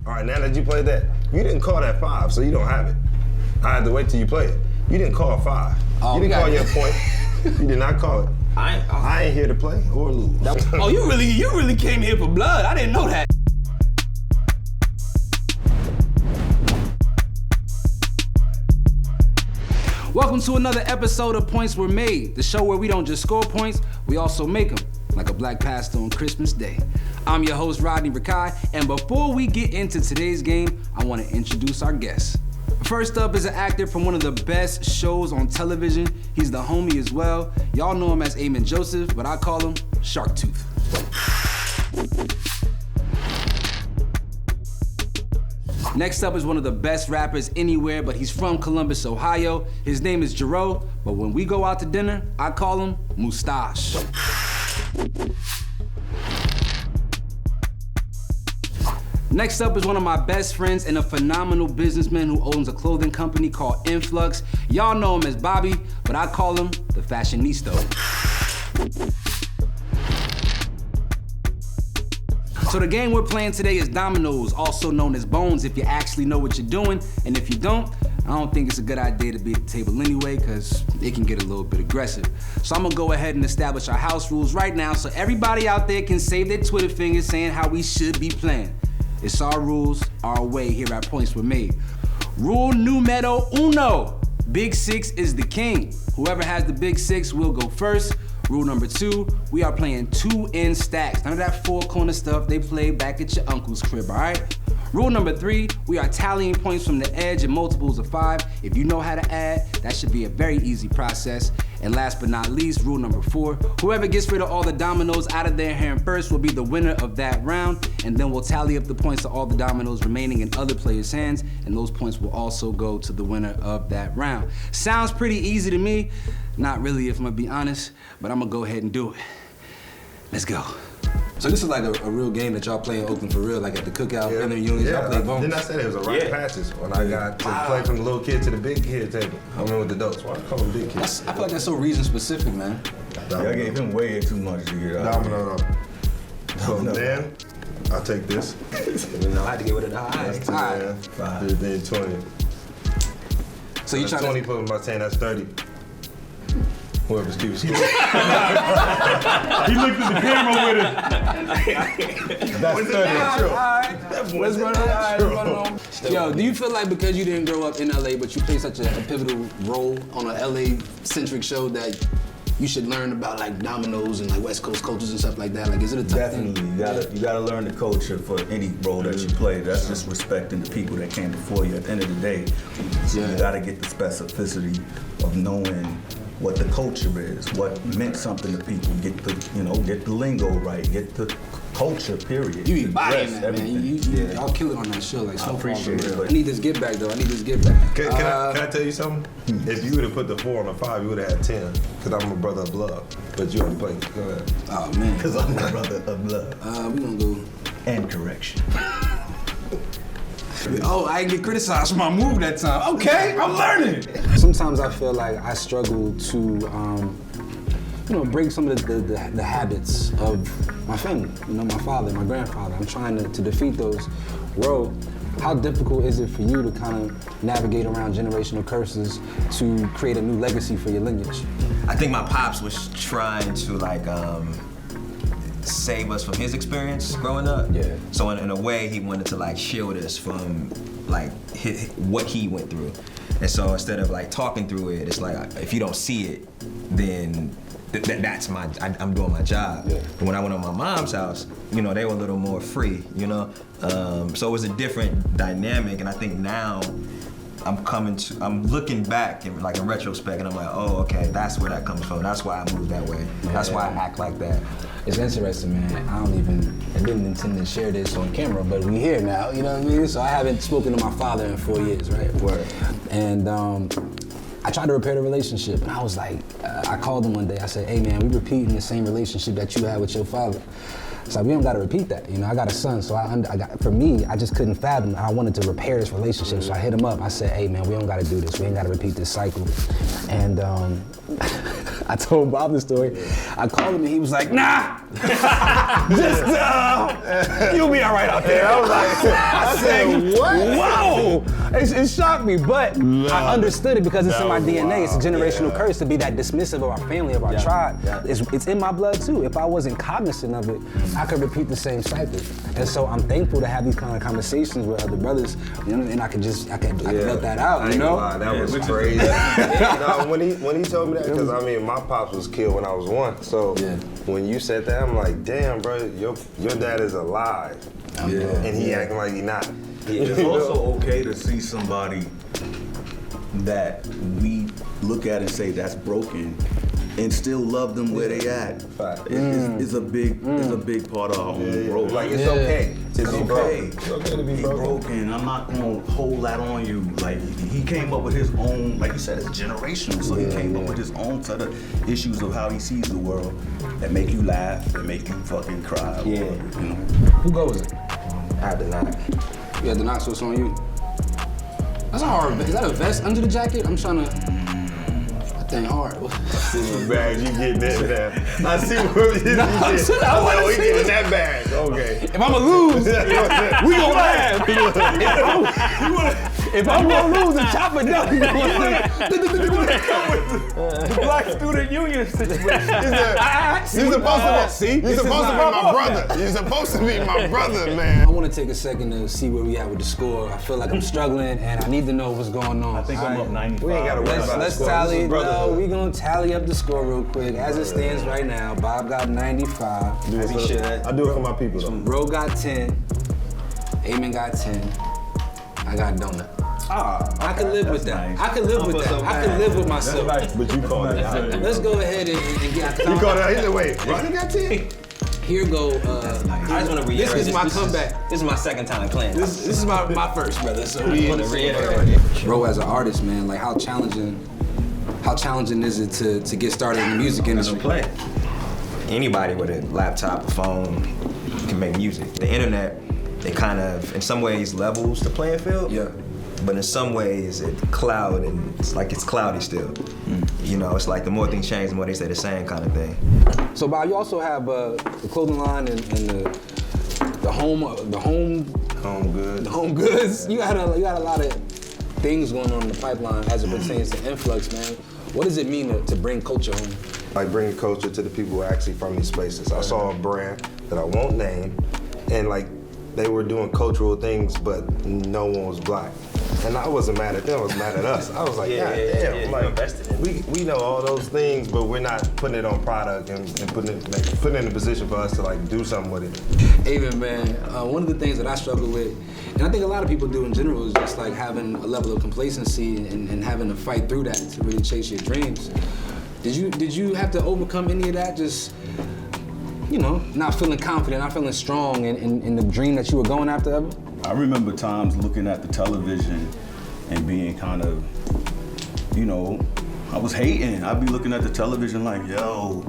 All right, now that you played that, you didn't call that 5, so you don't have it. I had to wait till you play it. You didn't call 5. You didn't call your point. You did not call it. I ain't here to play or lose. Oh, you really came here for blood. I didn't know that. Welcome to another episode of Points Were Made, the show where we don't just score points, we also make them, like a black pastor on Christmas Day. I'm your host, Rodney, and before we get into today's game, I want to introduce our guest. First up is an actor from one of the best shows on television. He's the homie as well. Y'all know him as Amin Joseph, but I call him Shark Tooth. Next up is one of the best rappers anywhere, but he's from Columbus, Ohio. His name is Jerreau, but when we go out to dinner, I call him Mustache. Next up is one of my best friends and a phenomenal businessman who owns a clothing company called Influx. Y'all know him as Bobby, but I call him the Fashionista. So the game we're playing today is dominoes, also known as bones if you actually know what you're doing. And if you don't, I don't think it's a good idea to be at the table anyway, because it can get a little bit aggressive. So I'm gonna go ahead and establish our house rules right now so everybody out there can save their Twitter fingers saying how we should be playing. It's our rules, our way, here at Points Were Made. Rule numero uno, Big Six is the king. Whoever has the Big Six will go first. Rule number 2, we are playing 2 in stacks. None of that 4-corner stuff they play back at your uncle's crib, all right? Rule number 3, we are tallying points from the edge in multiples of 5. If you know how to add, that should be a very easy process. And last but not least, rule number 4, whoever gets rid of all the dominoes out of their hand first will be the winner of that round, and then we'll tally up the points of all the dominoes remaining in other players' hands, and those points will also go to the winner of that round. Sounds pretty easy to me. Not really, if I'm gonna be honest, but I'm gonna go ahead and do it. Let's go. So this is like a real game that y'all play in Oakland for real, like at the cookout, and then y'all play bones? Didn't I say there was a rite of passage when I got to play from the little kid to the big kid table? I mean with the adults. Why I call them big kids? I feel like that's so reason specific, man. Y'all gave him way too much to get out. Domino. So then, I'll take this. No, I had to get rid of the high. All right. 5. Then 20. So you trying 20 put my 10, that's 30. Whoever's keeps score. He looked at the camera with it. That's 30. Let's run it. Yo, do you feel like because you didn't grow up in LA, but you play such a pivotal role on a LA-centric show that you should learn about like dominoes and like West Coast cultures and stuff like that? Like, is it a tough thing? Definitely. You gotta learn the culture for any role that you play. That's just respecting the people that came before you. At the end of the day, you gotta get the specificity of knowing what the culture is, what meant something to people. Get the lingo right, get the culture, period. You be bodying that, man. Y'all kill it on that show, like so far. it. I need this get back, though. Can I tell you something? If you would have put the 4 on the 5, you would have had 10. Because I'm a brother of blood. But you already played. Go ahead. Oh, man. Because I'm a brother of blood. We gonna go. And correction. Oh, I didn't get criticized for my move that time. Okay, I'm learning. Sometimes I feel like I struggle to, break some of the habits of my family. My father, my grandfather. I'm trying to defeat those. Ro, how difficult is it for you to kind of navigate around generational curses to create a new legacy for your lineage? I think my pops was trying to save us from his experience growing up. Yeah. So in a way, he wanted to shield us from what he went through. And so instead of talking through it, it's like if you don't see it, then that's I'm doing my job. Yeah. But when I went to my mom's house, they were a little more free, So it was a different dynamic, and I think now I'm looking back in retrospect, and I'm like, oh, okay, that's where that comes from. That's why I move that way. Yeah. That's why I act like that. It's interesting, man. I didn't intend to share this on camera, but we here now, you know what I mean? So I haven't spoken to my father in 4 years, right? Word. And I tried to repair the relationship, and I was like, I called him one day, I said, hey man, we repeating the same relationship that you had with your father. So we don't gotta repeat that, I got a son, so for me, I just couldn't fathom. I wanted to repair this relationship, so I hit him up. I said, hey man, we don't gotta do this. We ain't gotta repeat this cycle. And I told Bob the story. I called him and he was like, nah, just, you'll be all right out there. I was like, I said, what? Whoa! It shocked me, but I understood it because it's in my DNA. It's a generational curse to be that dismissive of our family, of our tribe. It's in my blood too. If I wasn't cognizant of it, I could repeat the same cycle. And so I'm thankful to have these kind of conversations with other brothers, you know, and I can let that out, you know? That was crazy. No, when he told me that, because I mean, my pops was killed when I was 1, so when you said that, I'm like, damn, bro, your dad is alive, and he acting like he not. It's also okay to see somebody that we look at and say that's broken, and still love them where they at. It's a big part of our own growth. Like it's okay to be broken. It's okay to be broken. I'm not gonna hold that on you. Like he came up with his own, like you said, it's generational. So he came up with his own set of issues of how he sees the world that make you laugh, that make you fucking cry. Yeah. Or, you know. Who goes it? I had to knock. You had to knock, so it's on you. That's a hard. Is that a vest under the jacket? I'm trying to. That thing hard. Bag, you getting that now. I see what you did. I was like, we getting that bag. Okay. If I'ma lose, we gonna laugh. If I'm gonna lose and chop it down, we gonna The Black Student Union situation. You're supposed to be my brother. You're supposed to be my brother, man. I want to take a second to see where we at with the score. I feel like I'm struggling, and I need to know what's going on. I think I'm up 95. We ain't gotta worry about Let's the score. tally. This is No, we gonna tally up the score real quick. As it stands right now, Bob got 95. I do it for my people, though. Bro got 10. Amin got 10. I got donut. I could live with that. Nice. I could live with that. I could live with myself. But you called it out. Let's go ahead and get. You called it out. He said, wait, Rodney got 10? Here go. I just want to reiterate. This is my comeback. This is my second time playing. This is my first, brother. So we want to reiterate. Bro, as an artist, man, like how challenging is it to get started in the music industry? Play. Anybody with a laptop, a phone can make music. The internet, it kind of, in some ways, levels the playing field. Yeah. But in some ways, it's cloudy still. You know, it's like the more things change, the more they stay the same kind of thing. So, Bob, you also have the clothing line and the home goods. You got a lot of things going on in the pipeline as it pertains to influx, man. What does it mean to bring culture home? Like bringing culture to the people who are actually from these spaces. I saw a brand that I won't name, and like they were doing cultural things, but no one was black. And I wasn't mad at them, I was mad at us. I was like, God damn, like, we know all those things, but we're not putting it on product and putting it in a position for us to like do something with it. Amen, man. One of the things that I struggle with, and I think a lot of people do in general, is just like having a level of complacency and having to fight through that to really chase your dreams. Did you have to overcome any of that? Just, you know, not feeling confident, not feeling strong in the dream that you were going after ever? I remember times looking at the television and being kind of, you know, I was hating. I'd be looking at the television like, yo,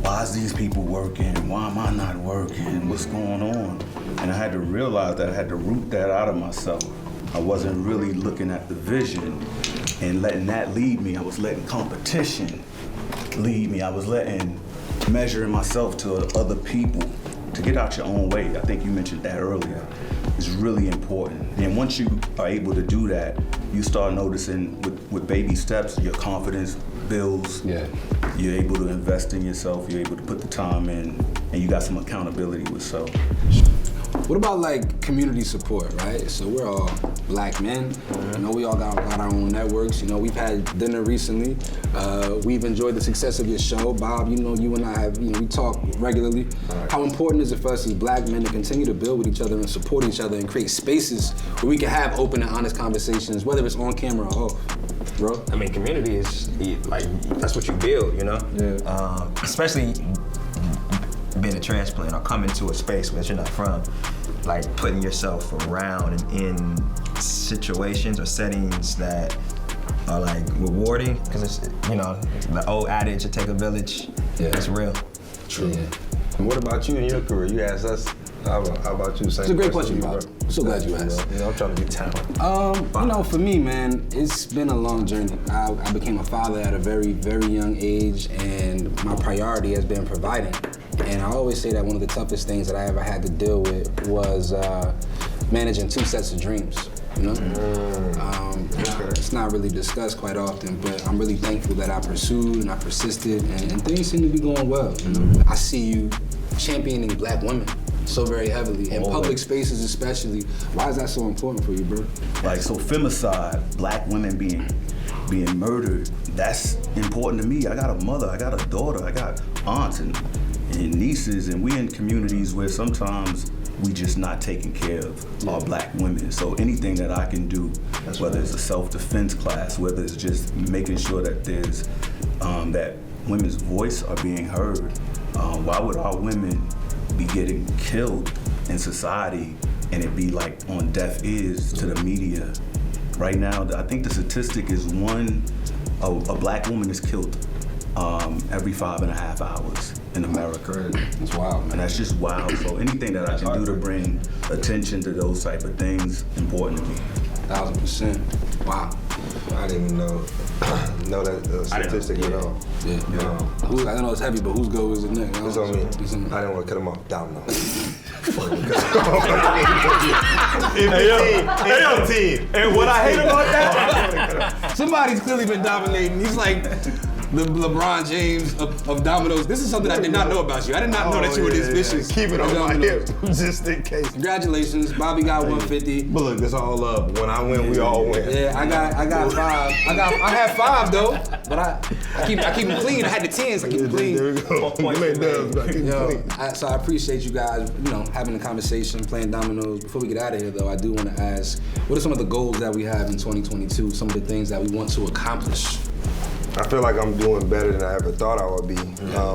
why is these people working? Why am I not working? What's going on? And I had to realize that I had to root that out of myself. I wasn't really looking at the vision and letting that lead me. I was letting competition lead me. I was letting measuring myself to other people. To get out your own way, I think you mentioned that earlier, is really important. And once you are able to do that, you start noticing with baby steps, your confidence builds. Yeah. You're able to invest in yourself, you're able to put the time in, and you got some accountability with self. What about like community support, right? So we're all black men. You know, we all got our own networks. You know, we've had dinner recently. We've enjoyed the success of your show. Bob, you know, you and I have, you know, we talk regularly. Right. How important is it for us as black men to continue to build with each other and support each other and create spaces where we can have open and honest conversations, whether it's on camera or off? Bro? I mean, community is like, that's what you build, you know? Yeah. Especially being a transplant or coming to a space that you're not from, like putting yourself around and in situations or settings that are like rewarding, because it's, you know, the old adage, it take a village, it's real. True. Yeah. And what about you in your career? You asked us How about you? Same It's a great question question, to you, Bob. bro. So glad you asked. You know, I'm trying to be talented. For me, man, it's been a long journey. I became a father at a very, very young age, and my priority has been providing. And I always say that one of the toughest things that I ever had to deal with was managing 2 sets of dreams. You know, it's not really discussed quite often, but I'm really thankful that I pursued and I persisted, and things seem to be going well. You know, I see you championing Black women so very heavily in public spaces, especially. Why is that so important for you, bro? Like, so femicide, Black women being murdered, that's important to me. I got a mother, I got a daughter, I got aunts and nieces, and we in communities where sometimes we just not taking care of our Black women. So anything that I can do, whether it's a self-defense class, whether it's just making sure that there's that women's voice are being heard. Why would our women be getting killed in society and it be like on deaf ears to the media? Right now, I think the statistic is a Black woman is killed every 5.5 hours in America. That's wild, man. And that's just wild. So anything that I can do to bring attention to those type of things, important to me. 1000%. Wow. I didn't even know that statistic at all. Yeah. I know it's heavy, but whose goal is it next? It's on me. I didn't want to cut him off. Domino. And what I hate about that, Somebody's clearly been dominating. He's like the LeBron James of dominoes. This is something I did not know about you. I did not know that you were this vicious. Keep it on my hip, just in case. Congratulations, Bobby got 150. But look, it's all love. When I win, we all win. Yeah, I got 5. I had 5 though, but I keep them clean. I had the 10s. I keep them clean. There we go. You made dubs, but I keep them clean. So I appreciate you guys, having a conversation, playing dominoes. Before we get out of here, though, I do want to ask, what are some of the goals that we have in 2022? Some of the things that we want to accomplish? I feel like I'm doing better than I ever thought I would be.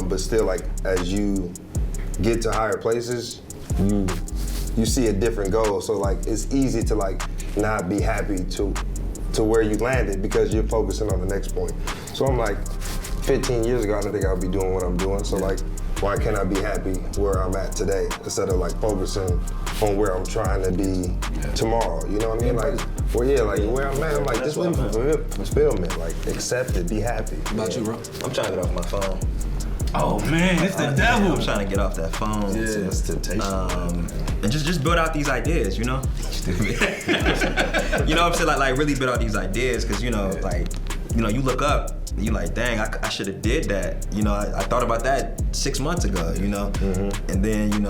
But still, like, as you get to higher places, you see a different goal. So like, it's easy to like not be happy to where you landed because you're focusing on the next point. So I'm like, 15 years ago, I didn't think I would be doing what I'm doing. So like, why can't I be happy where I'm at today instead of like focusing on where I'm trying to be tomorrow? You know what I mean? Like, where I'm at, I'm like, just waiting for fulfillment. Like, accept it, be happy. What about you, bro? I'm trying to get off my phone. Oh man, it's the devil. I'm trying to get off that phone. Yeah, it's temptation. And just build out these ideas, you know? You know what I'm saying? Like really build out these ideas, because you look up, and you're like, dang, I should have did that. You know, I thought about that 6 months ago, you know? Mm-hmm. And then,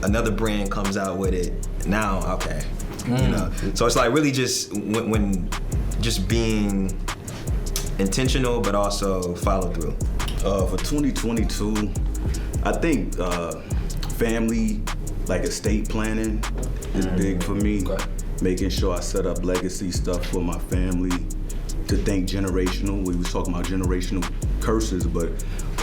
another brand comes out with it. Now, okay. You know? So it's like really just when just being intentional, but also follow through. For 2022, I think family, like estate planning, is big for me. Okay. Making sure I set up legacy stuff for my family. To think generational. We was talking about generational curses, but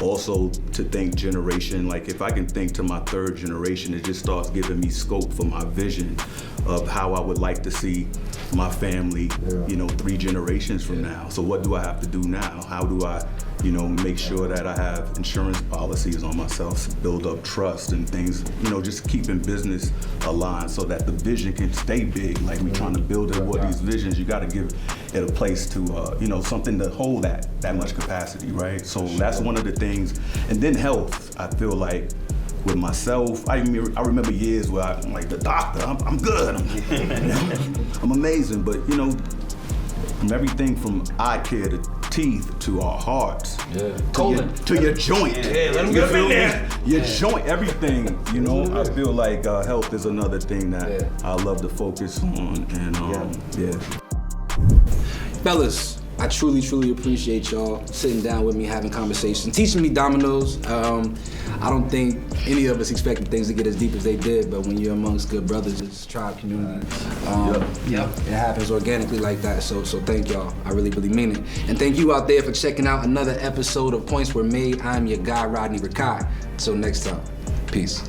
also to think generation. Like if I can think to my 3rd generation, it just starts giving me scope for my vision of how I would like to see my family, 3 generations from now. So what do I have to do now? How do I, make sure that I have insurance policies on myself, build up trust and things, just keeping business aligned so that the vision can stay big. Like we trying to build up these visions, you gotta give it a place to, something to hold that much capacity, right? So that's one of the things. And then health, I feel like with myself, I remember years where I'm like, the doctor, I'm good, I'm amazing, but from everything from eye care to teeth to our hearts, to your joint. Yeah, let them get up in there. Your joint, everything, I feel like health is another thing that I love to focus on, and Fellas, I truly, truly appreciate y'all sitting down with me, having conversation, teaching me dominoes. I don't think any of us expected things to get as deep as they did, but when you're amongst good brothers, it's tribe community. It happens organically like that, so thank y'all. I really, really mean it. And thank you out there for checking out another episode of Points Were Made. I'm your guy, Rodney Rakai. Until next time, peace.